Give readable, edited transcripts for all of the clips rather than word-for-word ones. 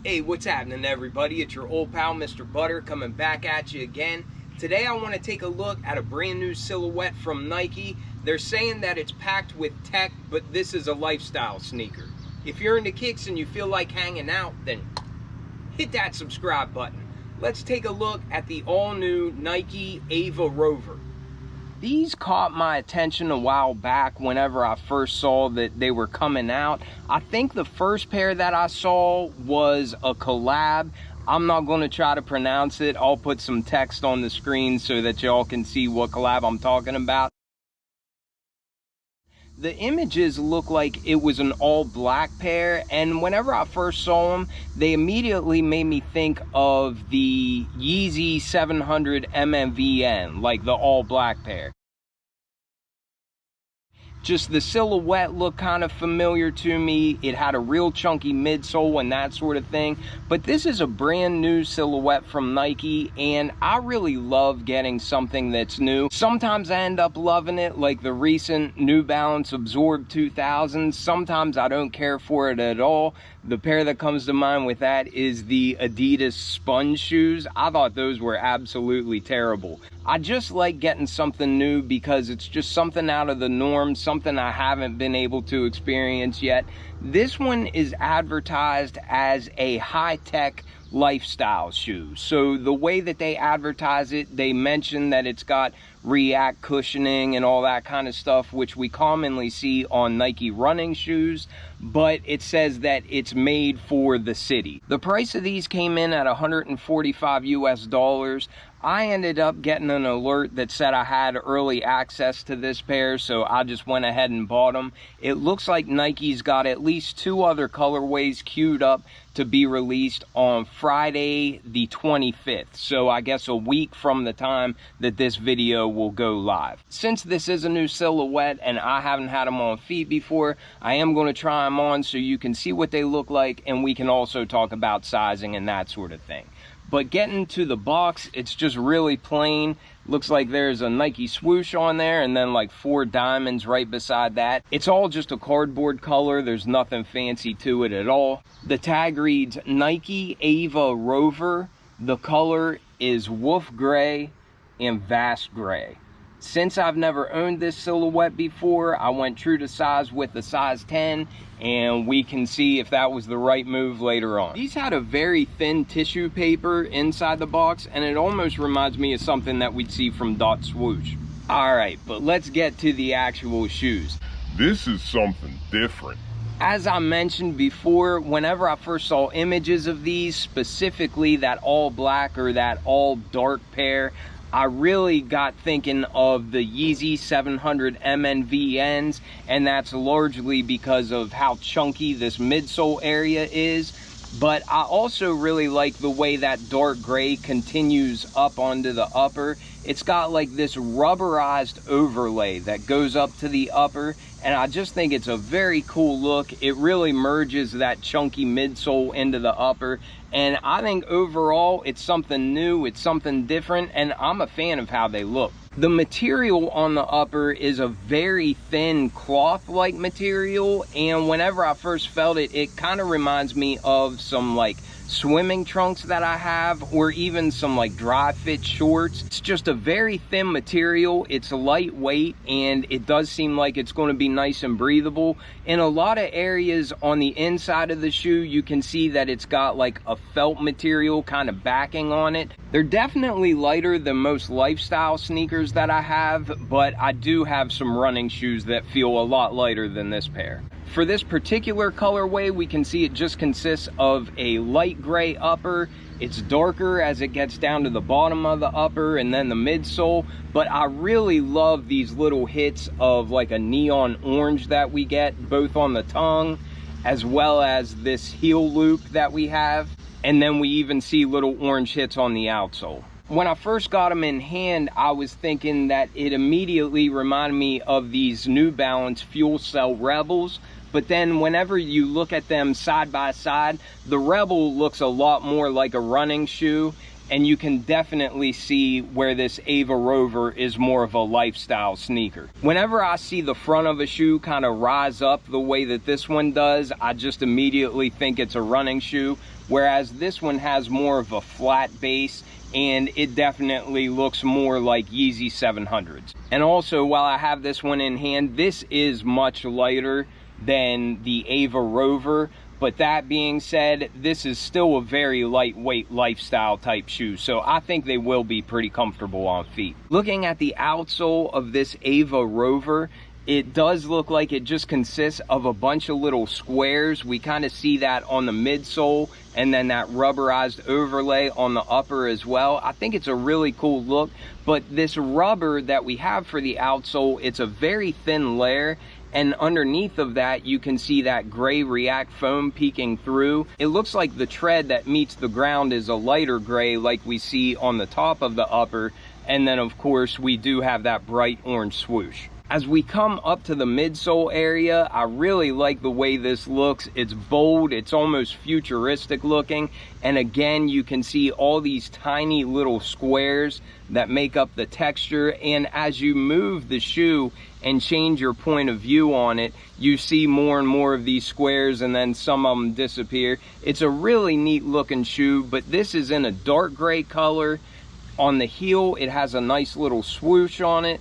Hey, what's happening, everybody? It's your old pal, Mr. Butter, coming back at you again. Today I want to take a look at a brand new silhouette from Nike. They're saying that it's packed with tech, but this is a lifestyle sneaker. If you're into kicks and you feel like hanging out, then hit that subscribe button. Let's take a look at the all-new Nike AVA ROVER. These caught my attention a while back whenever I first saw that they were coming out. I think the first pair that I saw was a collab. I'm not going to try to pronounce it. I'll put some text on the screen so that y'all can see what collab I'm talking about. The images look like it was an all-black pair, and whenever I first saw them, they immediately made me think of the Yeezy 700 MMVN, like the all-black pair. Just the silhouette looked kind of familiar to me. It had a real chunky midsole and that sort of thing. But this is a brand new silhouette from Nike, and I really love getting something that's new. Sometimes I end up loving it, like the recent New Balance Absorb 2000. Sometimes I don't care for it at all. The pair that comes to mind with that is the Adidas sponge shoes. I thought those were absolutely terrible. I just like getting something new because it's just something out of the norm, something I haven't been able to experience yet. This one is advertised as a high-tech lifestyle shoe. So the way that they advertise it, they mention that it's got React cushioning and all that kind of stuff, which we commonly see on Nike running shoes, but it says that it's made for the city. The price of these came in at $145 US. I ended up getting an alert that said I had early access to this pair, so I just went ahead and bought them. It looks like Nike's got at least 2 other colorways queued up to be released on Friday the 25th, so I guess a week from the time that this video will go live. Since this is a new silhouette and I haven't had them on feet before, I am going to try them on so you can see what they look like, and we can also talk about sizing and that sort of thing. But getting to the box, it's just really plain. Looks like there's a Nike swoosh on there and then like 4 diamonds right beside that. It's all just a cardboard color. There's nothing fancy to it at all. The tag reads Nike AVA ROVER. The color is wolf gray and vast gray. Since I've never owned this silhouette before, I went true to size with the size 10, and we can see if that was the right move later on. These had a very thin tissue paper inside the box, and it almost reminds me of something that we'd see from Dot Swoosh. Alright, but let's get to the actual shoes. This is something different. As I mentioned before, whenever I first saw images of these, specifically that all black or that all dark pair, I really got thinking of the Yeezy 700 MNVNs, and that's largely because of how chunky this midsole area is. But I also really like the way that dark gray continues up onto the upper. It's got like this rubberized overlay that goes up to the upper, and I just think it's a very cool look. It really merges that chunky midsole into the upper, and I think overall it's something new, it's something different, and I'm a fan of how they look. The material on the upper is a very thin cloth-like material, and whenever I first felt it, it kind of reminds me of some like swimming trunks that I have, or even some like dry fit shorts. It's just a very thin material. It's lightweight, and it does seem like it's going to be nice and breathable. In a lot of areas on the inside of the shoe, you can see that it's got like a felt material kind of backing on it. They're definitely lighter than most lifestyle sneakers that I have, but I do have some running shoes that feel a lot lighter than this pair. For this particular colorway, we can see it just consists of a light gray upper. It's darker as it gets down to the bottom of the upper and then the midsole, but I really love these little hits of like a neon orange that we get both on the tongue as well as this heel loop that we have, and then we even see little orange hits on the outsole. When I first got them in hand, I was thinking that it immediately reminded me of these New Balance Fuel Cell Rebels, but then whenever you look at them side by side, the Rebel looks a lot more like a running shoe, and you can definitely see where this AVA ROVER is more of a lifestyle sneaker. Whenever I see the front of a shoe kind of rise up the way that this one does, I just immediately think it's a running shoe, whereas this one has more of a flat base, and it definitely looks more like Yeezy 700s. And also, while I have this one in hand, this is much lighter than the AVA ROVER, but that being said, this is still a very lightweight lifestyle type shoe, so I think they will be pretty comfortable on feet. Looking at the outsole of this AVA ROVER, it does look like it just consists of a bunch of little squares. We kind of see that on the midsole, and then that rubberized overlay on the upper as well. I think it's a really cool look, but this rubber that we have for the outsole, it's a very thin layer, and underneath of that you can see that gray React foam peeking through. It looks like the tread that meets the ground is a lighter gray like we see on the top of the upper, and then of course we do have that bright orange swoosh. As we come up to the midsole area, I really like the way this looks. It's bold, it's almost futuristic looking, and again you can see all these tiny little squares that make up the texture, and as you move the shoe and change your point of view on it, you see more and more of these squares, and then some of them disappear. It's a really neat looking shoe, but this is in a dark gray color. On the heel it has a nice little swoosh on it.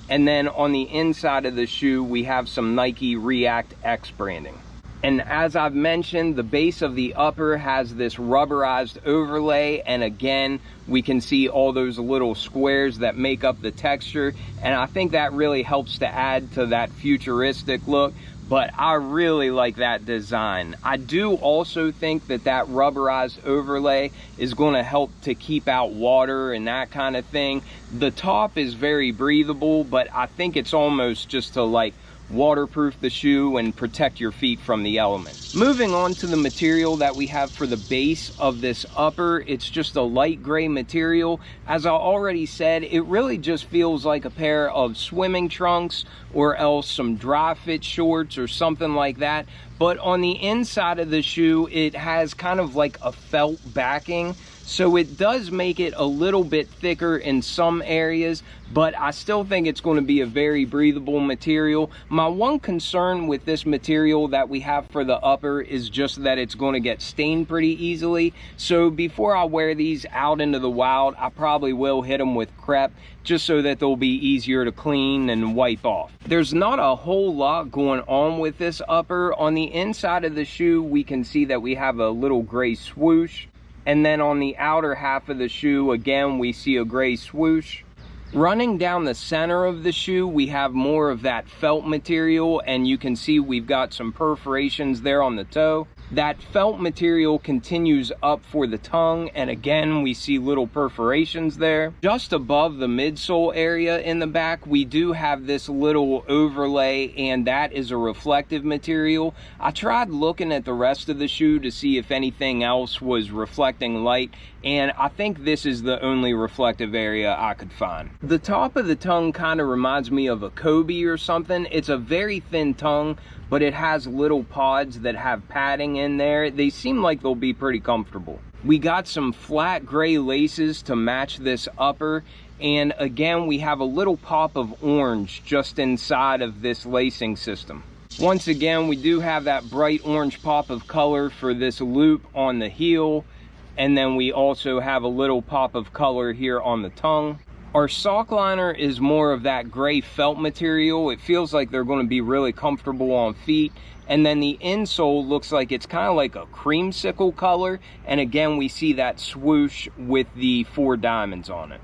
And then on the inside of the shoe, we have some Nike React X branding. And as I've mentioned, the base of the upper has this rubberized overlay. And again, we can see all those little squares that make up the texture. And I think that really helps to add to that futuristic look. But I really like that design. I do also think that that rubberized overlay is going to help to keep out water and that kind of thing. The top is very breathable, but I think it's almost just to like waterproof the shoe and protect your feet from the elements. Moving on to the material that we have for the base of this upper, it's just a light gray material. As I already said, it really just feels like a pair of swimming trunks or else some dry fit shorts or something like that. But on the inside of the shoe, it has kind of like a felt backing, so it does make it a little bit thicker in some areas, but I still think it's going to be a very breathable material. My one concern with this material that we have for the upper is just that it's going to get stained pretty easily. So before I wear these out into the wild, I probably will hit them with Crep just so that they'll be easier to clean and wipe off. There's not a whole lot going on with this upper. On the inside of the shoe, we can see that we have a little gray swoosh. And then on the outer half of the shoe, again, we see a gray swoosh. Running down the center of the shoe, we have more of that felt material, and you can see we've got some perforations there on the toe. That felt material continues up for the tongue, and again, we see little perforations there. Just above the midsole area in the back, we do have this little overlay, and that is a reflective material. I tried looking at the rest of the shoe to see if anything else was reflecting light, and I think this is the only reflective area I could find. The top of the tongue kind of reminds me of a Kobe or something. It's a very thin tongue, but it has little pods that have padding in there. They seem like they'll be pretty comfortable. We got some flat gray laces to match this upper, and again, we have a little pop of orange just inside of this lacing system. Once again, we do have that bright orange pop of color for this loop on the heel, and then we also have a little pop of color here on the tongue. Our sock liner is more of that gray felt material. It feels like they're going to be really comfortable on feet. And then the insole looks like it's kind of like a creamsicle color. And again, we see that swoosh with the 4 diamonds on it.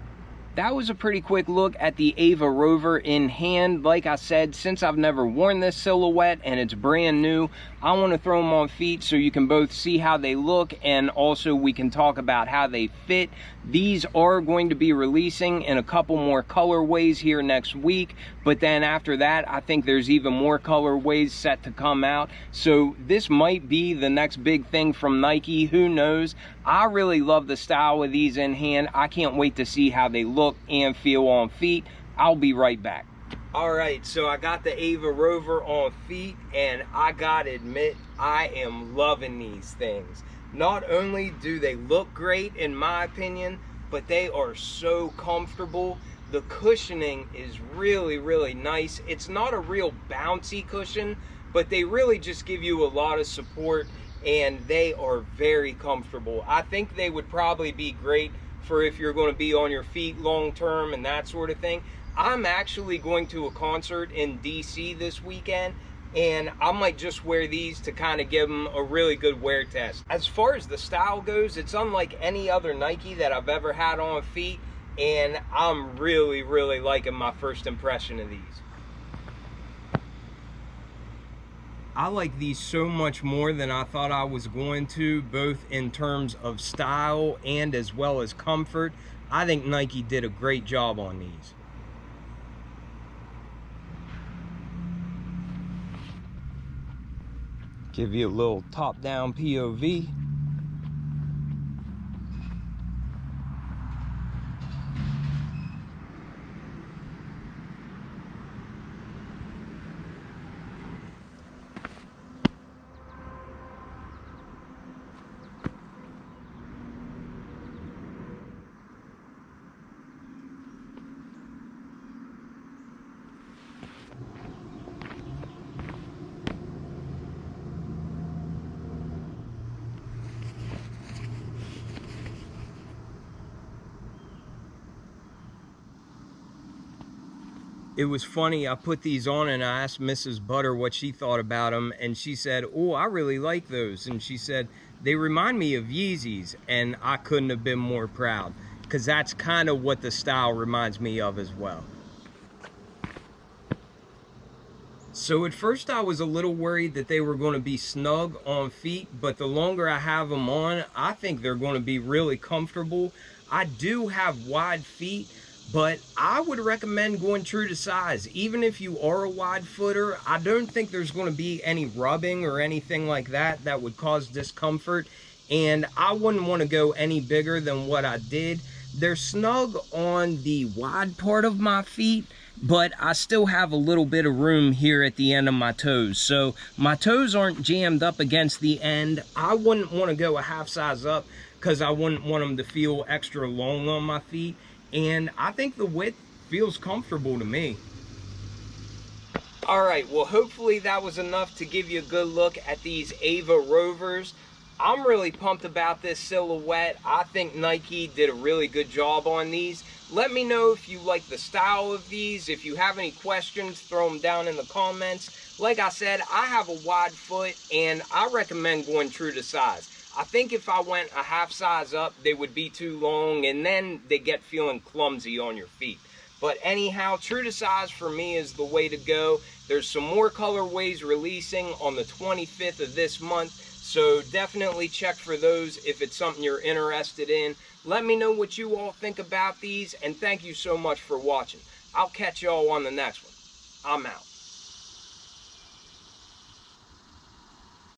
That was a pretty quick look at the AVA ROVER in hand. Like I said, since I've never worn this silhouette and it's brand new, I want to throw them on feet so you can both see how they look, and also we can talk about how they fit. These are going to be releasing in a couple more colorways here next week, but then after that, I think there's even more colorways set to come out. So this might be the next big thing from Nike, who knows? I really love the style of these in hand. I can't wait to see how they look and feel on feet. I'll be right back. All right, so I got the AVA ROVER on feet, and I gotta admit, I am loving these things. Not only do they look great, in my opinion, but they are so comfortable. The cushioning is really, really nice. It's not a real bouncy cushion, but they really just give you a lot of support. and they are very comfortable. I think they would probably be great for if you're going to be on your feet long term and that sort of thing. I'm actually going to a concert in DC this weekend, and I might just wear these to kind of give them a really good wear test. As far as the style goes, it's unlike any other Nike that I've ever had on feet, and I'm really liking my first impression of these. I like these so much more than I thought I was going to, both in terms of style and as well as comfort. I think Nike did a great job on these. Give you a little top-down POV. It was funny, I put these on and I asked Mrs. Butter what she thought about them, and she said, oh, I really like those. And she said, they remind me of Yeezys, and I couldn't have been more proud, because that's kind of what the style reminds me of as well. So at first I was a little worried that they were going to be snug on feet, but the longer I have them on, I think they're going to be really comfortable. I do have wide feet, but I would recommend going true to size. Even if you are a wide footer, I don't think there's going to be any rubbing or anything like that that would cause discomfort, and I wouldn't want to go any bigger than what I did. They're snug on the wide part of my feet, but I still have a little bit of room here at the end of my toes. So my toes aren't jammed up against the end. I wouldn't want to go a half size up because I wouldn't want them to feel extra long on my feet. And I think the width feels comfortable to me. All right, well, hopefully that was enough to give you a good look at these AVA Rovers. I'm really pumped about this silhouette. I think Nike did a really good job on these. Let me know if you like the style of these. If you have any questions, throw them down in the comments. Like I said, I have a wide foot, and I recommend going true to size. I think if I went a half size up, they would be too long, and then they get feeling clumsy on your feet. But anyhow, true to size for me is the way to go. There's some more colorways releasing on the 25th of this month, so definitely check for those if it's something you're interested in. Let me know what you all think about these, and thank you so much for watching. I'll catch y'all on the next one. I'm out.